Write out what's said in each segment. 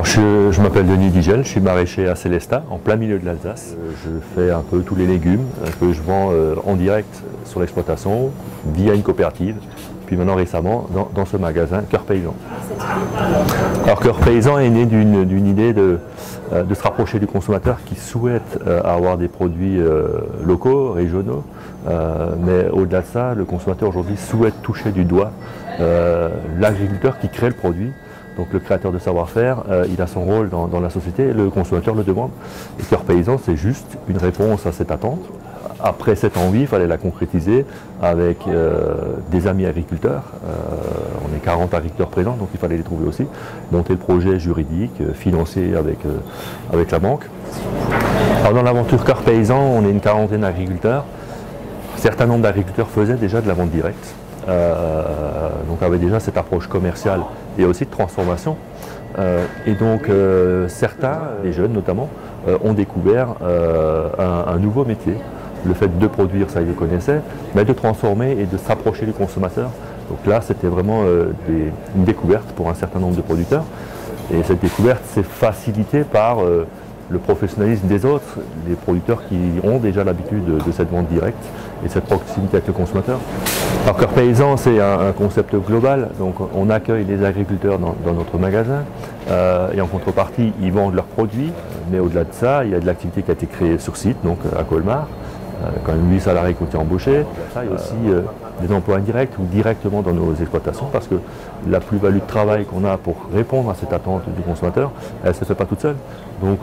Alors je m'appelle Denis Digel, je suis maraîcher à Célestat, en plein milieu de l'Alsace. Je fais un peu tous les légumes que je vends en direct sur l'exploitation via une coopérative. Puis maintenant récemment dans ce magasin Cœur Paysan. Alors Cœur Paysan est né d'une idée de se rapprocher du consommateur qui souhaite avoir des produits locaux, régionaux. Mais au-delà de ça, le consommateur aujourd'hui souhaite toucher du doigt l'agriculteur qui crée le produit. Donc le créateur de savoir-faire, il a son rôle dans la société, le consommateur le demande. Et Cœur Paysan, c'est juste une réponse à cette attente. Après cette envie, il fallait la concrétiser avec des amis agriculteurs. On est 40 agriculteurs présents, donc il fallait les trouver aussi. Monter le projet juridique, financé avec la banque. Alors dans l'aventure Cœur Paysan, on est une quarantaine d'agriculteurs. Un certain nombre d'agriculteurs faisaient déjà de la vente directe. Donc avait déjà cette approche commerciale et aussi de transformation. Et donc certains, les jeunes notamment, ont découvert un nouveau métier. Le fait de produire, ça ils le connaissaient, mais de transformer et de s'approcher du consommateur. Donc là, c'était vraiment une découverte pour un certain nombre de producteurs. Et cette découverte s'est facilitée par le professionnalisme des autres, les producteurs qui ont déjà l'habitude de cette vente directe et cette proximité avec le consommateur. Alors Cœur Paysan, c'est un concept global, donc on accueille les agriculteurs dans notre magasin et en contrepartie, ils vendent leurs produits, mais au-delà de ça, il y a de l'activité qui a été créée sur site, donc à Colmar, quand même 8 salariés qui ont été embauchés. Il y a aussi des emplois indirects ou directement dans nos exploitations, parce que la plus-value de travail qu'on a pour répondre à cette attente du consommateur, elle ne se fait pas toute seule. Donc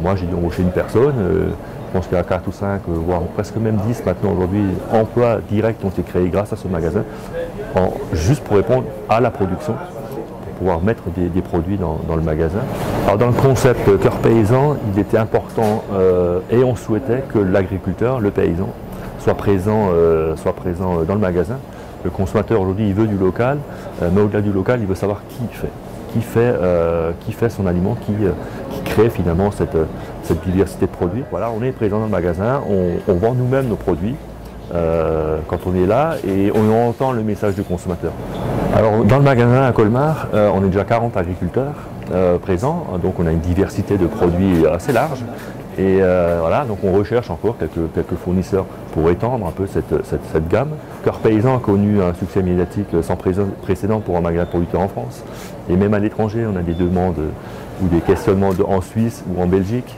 moi j'ai dû embaucher une personne, je pense qu'il y a 4 ou 5, voire presque même 10 maintenant aujourd'hui, emplois directs qui ont été créés grâce à ce magasin, juste pour répondre à la production, pour pouvoir mettre des produits dans le magasin. Alors dans le concept Cœur Paysan, il était important et on souhaitait que l'agriculteur, le paysan, soit présent dans le magasin. Le consommateur aujourd'hui il veut du local, mais au-delà du local il veut savoir qui fait son aliment, qui crée finalement cette diversité de produits. Voilà, on est présent dans le magasin, on vend nous-mêmes nos produits quand on est là et on entend le message du consommateur. Alors dans le magasin à Colmar, on est déjà 40 agriculteurs présents, donc on a une diversité de produits assez large. Et voilà, donc on recherche encore quelques fournisseurs pour étendre un peu cette gamme. Cœur Paysan a connu un succès médiatique sans précédent pour un magasin de producteurs en France. Et même à l'étranger, on a des demandes ou des questionnements en Suisse ou en Belgique,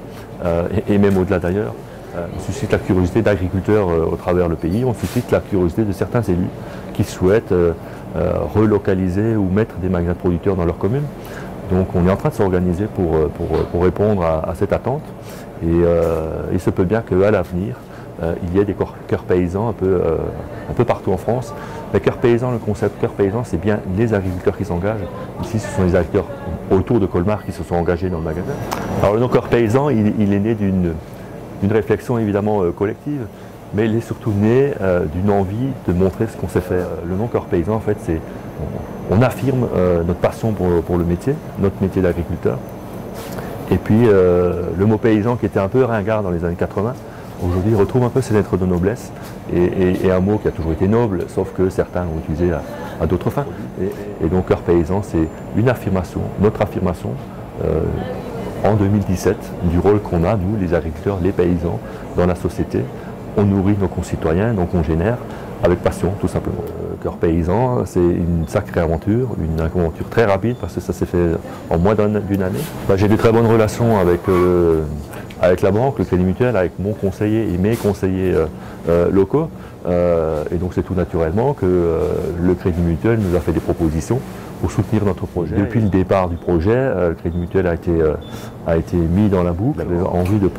et même au-delà d'ailleurs. On suscite la curiosité d'agriculteurs au travers le pays, on suscite la curiosité de certains élus qui souhaitent relocaliser ou mettre des magasins de producteurs dans leur commune. Donc on est en train de s'organiser pour répondre à cette attente. Et il se peut bien qu'à l'avenir, il y ait des cœurs paysans un peu partout en France. Mais Cœur Paysan, le concept Cœur Paysan, c'est bien les agriculteurs qui s'engagent. Ici, ce sont les agriculteurs autour de Colmar qui se sont engagés dans le magasin. Alors le nom Cœur Paysan, il est né d'une réflexion évidemment collective, mais il est surtout né d'une envie de montrer ce qu'on sait faire. Le nom Cœur Paysan, en fait, c'est on affirme notre passion pour le métier, notre métier d'agriculteur. Et puis le mot paysan qui était un peu ringard dans les années 80, aujourd'hui retrouve un peu ses lettres de noblesse et un mot qui a toujours été noble, sauf que certains l'ont utilisé à d'autres fins. Et donc Cœur Paysan, c'est une affirmation, notre affirmation en 2017 du rôle qu'on a, nous les agriculteurs, les paysans, dans la société. On nourrit nos concitoyens, nos congénères, avec passion tout simplement. Cœur Paysan, c'est une sacrée aventure, une aventure très rapide parce que ça s'est fait en moins d'une année. J'ai de très bonnes relations avec la banque, le Crédit Mutuel, avec mon conseiller et mes conseillers locaux. Et donc c'est tout naturellement que le Crédit Mutuel nous a fait des propositions pour soutenir notre projet. Depuis le départ du projet, le Crédit Mutuel a été mis dans la boucle. Il avait envie de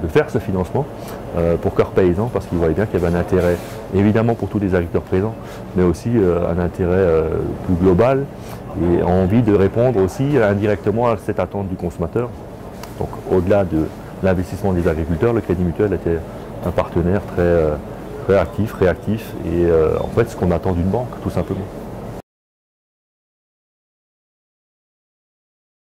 faire ce financement pour Cœur Paysan parce qu'il voyait bien qu'il y avait un intérêt évidemment pour tous les agriculteurs présents, mais aussi un intérêt plus global et envie de répondre aussi indirectement à cette attente du consommateur. Donc au-delà de l'investissement des agriculteurs, le Crédit Mutuel était un partenaire très actif, réactif et en fait ce qu'on attend d'une banque tout simplement.